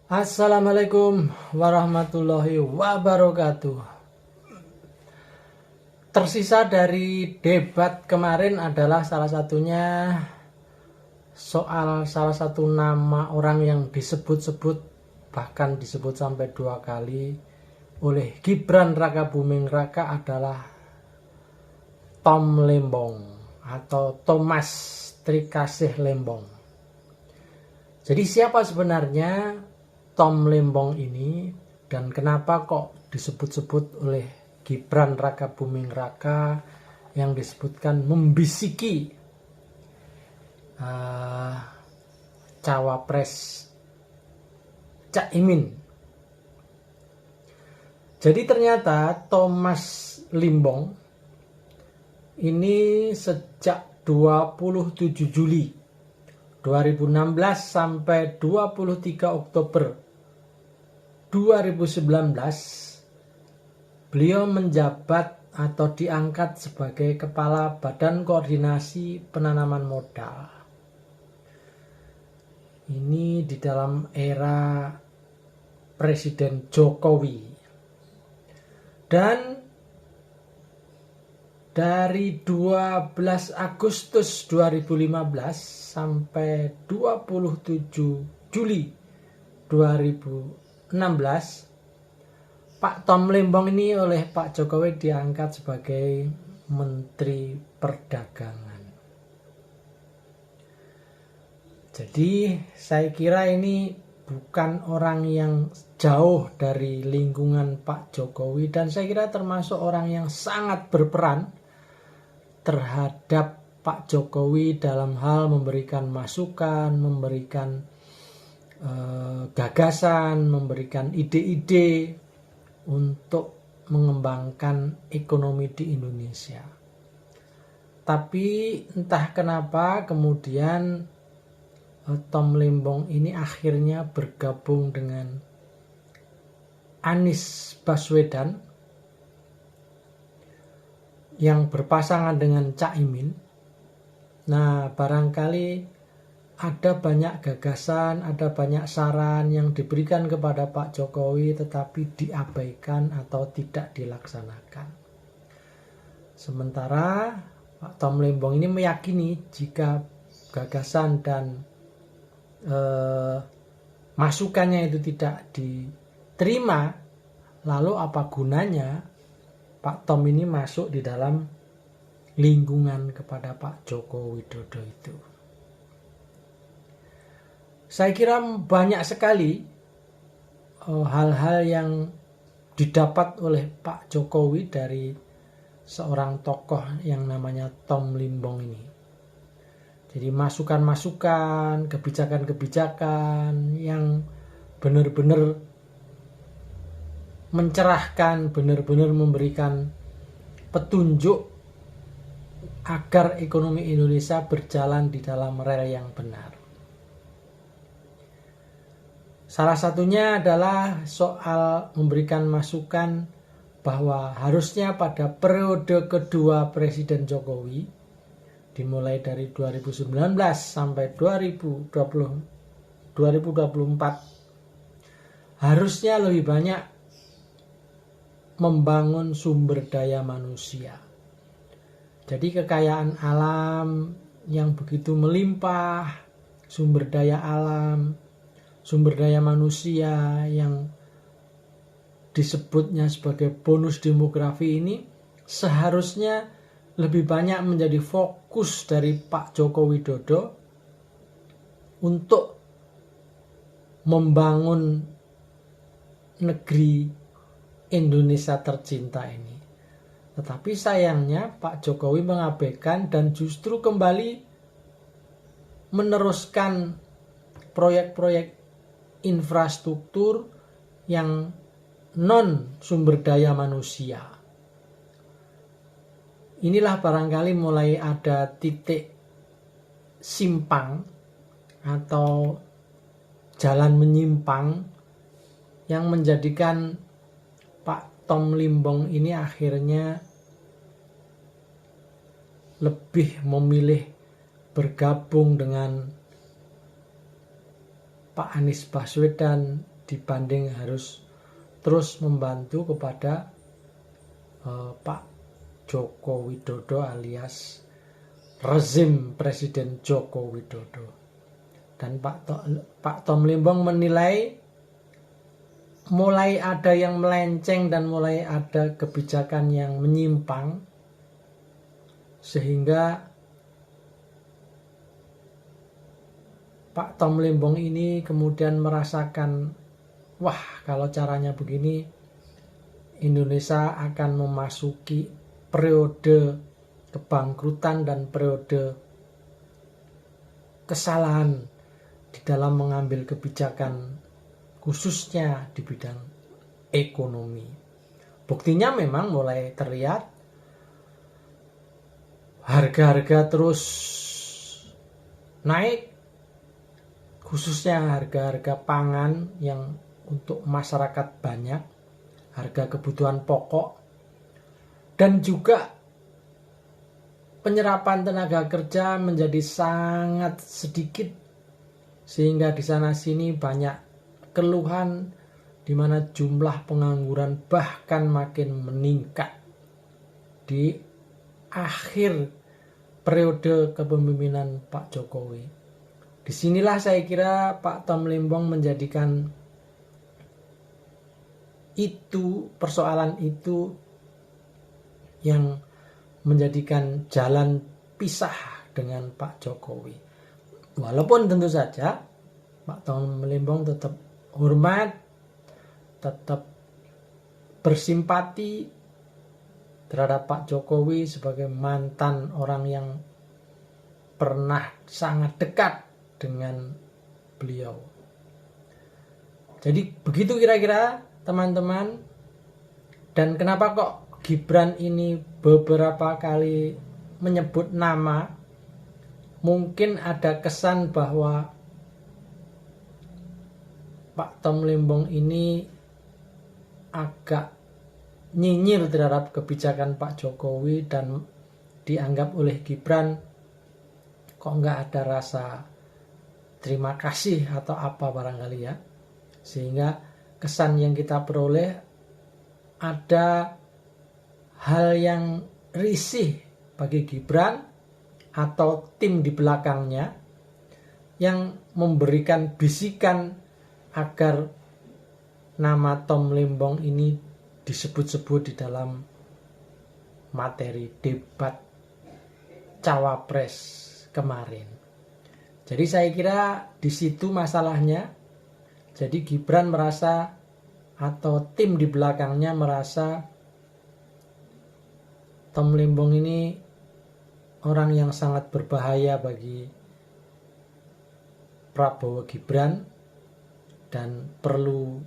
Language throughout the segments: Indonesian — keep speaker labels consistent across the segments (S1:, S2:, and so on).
S1: Assalamualaikum warahmatullahi wabarakatuh. Tersisa dari debat kemarin adalah salah satunya soal salah satu nama orang yang disebut-sebut, bahkan disebut sampai 2 kali oleh Gibran Rakabuming Raka, adalah Tom Lembong atau Thomas Trikasih Lembong. Jadi siapa sebenarnya Tom Lembong ini, dan kenapa kok disebut-sebut oleh Gibran Rakabuming Raka yang disebutkan membisiki cawapres Caimin. Jadi ternyata Thomas Lembong ini sejak 27 Juli 2016 sampai 23 Oktober 2019 beliau menjabat atau diangkat sebagai Kepala Badan Koordinasi Penanaman Modal. Ini di dalam era Presiden Jokowi. Dan dari 12 Agustus 2015 sampai 27 Juli 2016, Pak Tom Lembong ini oleh Pak Jokowi diangkat sebagai Menteri Perdagangan. Jadi saya kira ini bukan orang yang jauh dari lingkungan Pak Jokowi, dan saya kira termasuk orang yang sangat berperan terhadap Pak Jokowi dalam hal memberikan masukan, memberikan gagasan, memberikan ide-ide untuk mengembangkan ekonomi di Indonesia. Tapi entah kenapa kemudian Tom Lembong ini akhirnya bergabung dengan Anies Baswedan yang berpasangan dengan Caimin. Nah, barangkali ada banyak gagasan, ada banyak saran yang diberikan kepada Pak Jokowi tetapi diabaikan atau tidak dilaksanakan. Sementara Pak Tom Lembong ini meyakini jika gagasan dan masukannya itu tidak diterima, lalu apa gunanya Pak Tom ini masuk di dalam lingkungan kepada Pak Joko Widodo itu. Saya kira banyak sekali hal-hal yang didapat oleh Pak Jokowi dari seorang tokoh yang namanya Tom Lembong ini. Jadi masukan-masukan, kebijakan-kebijakan yang benar-benar mencerahkan, benar-benar memberikan petunjuk agar ekonomi Indonesia berjalan di dalam rel yang benar. Salah satunya adalah soal memberikan masukan bahwa harusnya pada periode kedua Presiden Jokowi, dimulai dari 2019 sampai 2024, harusnya lebih banyak membangun sumber daya manusia. Jadi kekayaan alam yang begitu melimpah, sumber daya alam, sumber daya manusia yang disebutnya sebagai bonus demografi ini seharusnya lebih banyak menjadi fokus dari Pak Joko Widodo untuk membangun negeri Indonesia tercinta ini. Tetapi sayangnya Pak Jokowi mengabaikan dan justru kembali meneruskan proyek-proyek infrastruktur yang non sumber daya manusia. Inilah barangkali mulai ada titik simpang atau jalan menyimpang yang menjadikan Pak Tom Lembong ini akhirnya lebih memilih bergabung dengan Pak Anies Baswedan dibanding harus terus membantu kepada Pak Joko Widodo alias rezim Presiden Joko Widodo. Dan Pak Tom Limbong menilai mulai ada yang melenceng dan mulai ada kebijakan yang menyimpang, sehingga Pak Tom Limbong ini kemudian merasakan, wah kalau caranya begini Indonesia akan memasuki periode kebangkrutan dan periode kesalahan di dalam mengambil kebijakan khususnya di bidang ekonomi. Buktinya memang mulai terlihat harga-harga terus naik, khususnya harga-harga pangan yang untuk masyarakat banyak, harga kebutuhan pokok, dan juga penyerapan tenaga kerja menjadi sangat sedikit, sehingga di sana sini banyak keluhan di mana jumlah pengangguran bahkan makin meningkat di akhir periode kepemimpinan Pak Jokowi. Disinilah saya kira Pak Tom Limbong menjadikan itu, persoalan itu yang menjadikan jalan pisah dengan Pak Jokowi. Walaupun tentu saja Pak Tom Limbong tetap hormat, tetap bersimpati terhadap Pak Jokowi sebagai mantan orang yang pernah sangat dekat dengan beliau. Jadi begitu kira-kira teman-teman. Dan kenapa kok Gibran ini beberapa kali menyebut nama? Mungkin ada kesan bahwa Pak Tom Limbong ini agak nyinyir terhadap kebijakan Pak Jokowi dan dianggap oleh Gibran kok nggak ada rasa terima kasih atau apa barangkali ya. Sehingga kesan yang kita peroleh ada hal yang risih bagi Gibran atau tim di belakangnya yang memberikan bisikan agar nama Tom Limbong ini disebut-sebut di dalam materi debat Cawapres kemarin. Jadi saya kira di situ masalahnya. Jadi Gibran merasa atau tim di belakangnya merasa Tom Limbong ini orang yang sangat berbahaya bagi Prabowo Gibran dan perlu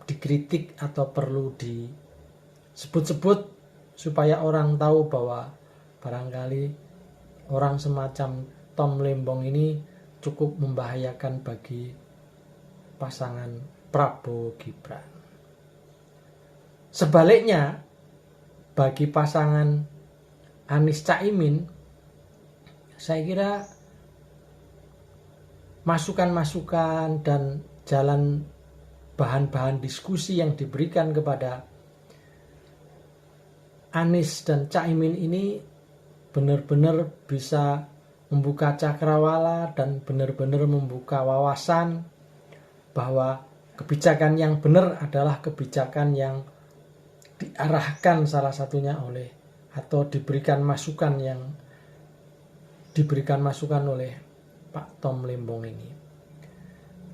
S1: dikritik atau perlu disebut-sebut supaya orang tahu bahwa barangkali orang semacam Tom Limbong ini cukup membahayakan bagi pasangan Prabowo Gibran. Sebaliknya, bagi pasangan Anies Caimin, saya kira masukan-masukan dan jalan bahan-bahan diskusi yang diberikan kepada Anies dan Caimin ini benar-benar bisa membuka cakrawala dan benar-benar membuka wawasan bahwa kebijakan yang benar adalah kebijakan yang diarahkan salah satunya oleh atau diberikan masukan oleh Pak Tom Limbong ini.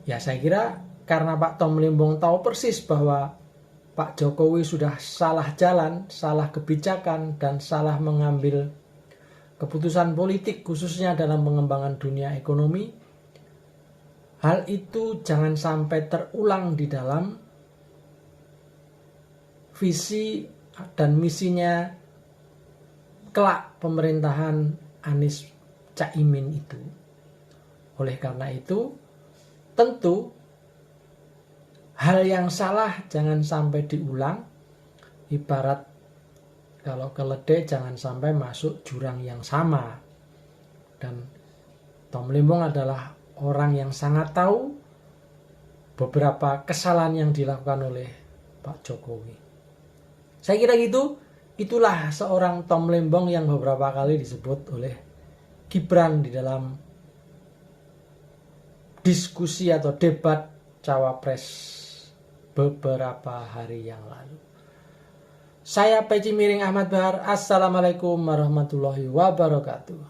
S1: Ya saya kira karena Pak Tom Limbong tahu persis bahwa Pak Jokowi sudah salah jalan, salah kebijakan, dan salah mengambil keputusan politik khususnya dalam pengembangan dunia ekonomi, hal itu jangan sampai terulang di dalam visi dan misinya kelak pemerintahan Anies Caimin itu. Oleh karena itu, tentu hal yang salah jangan sampai diulang. Ibarat kalau keledai jangan sampai masuk jurang yang sama. Dan Tom Limbong adalah orang yang sangat tahu beberapa kesalahan yang dilakukan oleh Pak Jokowi. Saya kira gitu. Itulah seorang Tom Lembong yang beberapa kali disebut oleh Gibran di dalam diskusi atau debat cawapres beberapa hari yang lalu. Saya Peci Miring Ahmad Bahar. Assalamualaikum warahmatullahi wabarakatuh.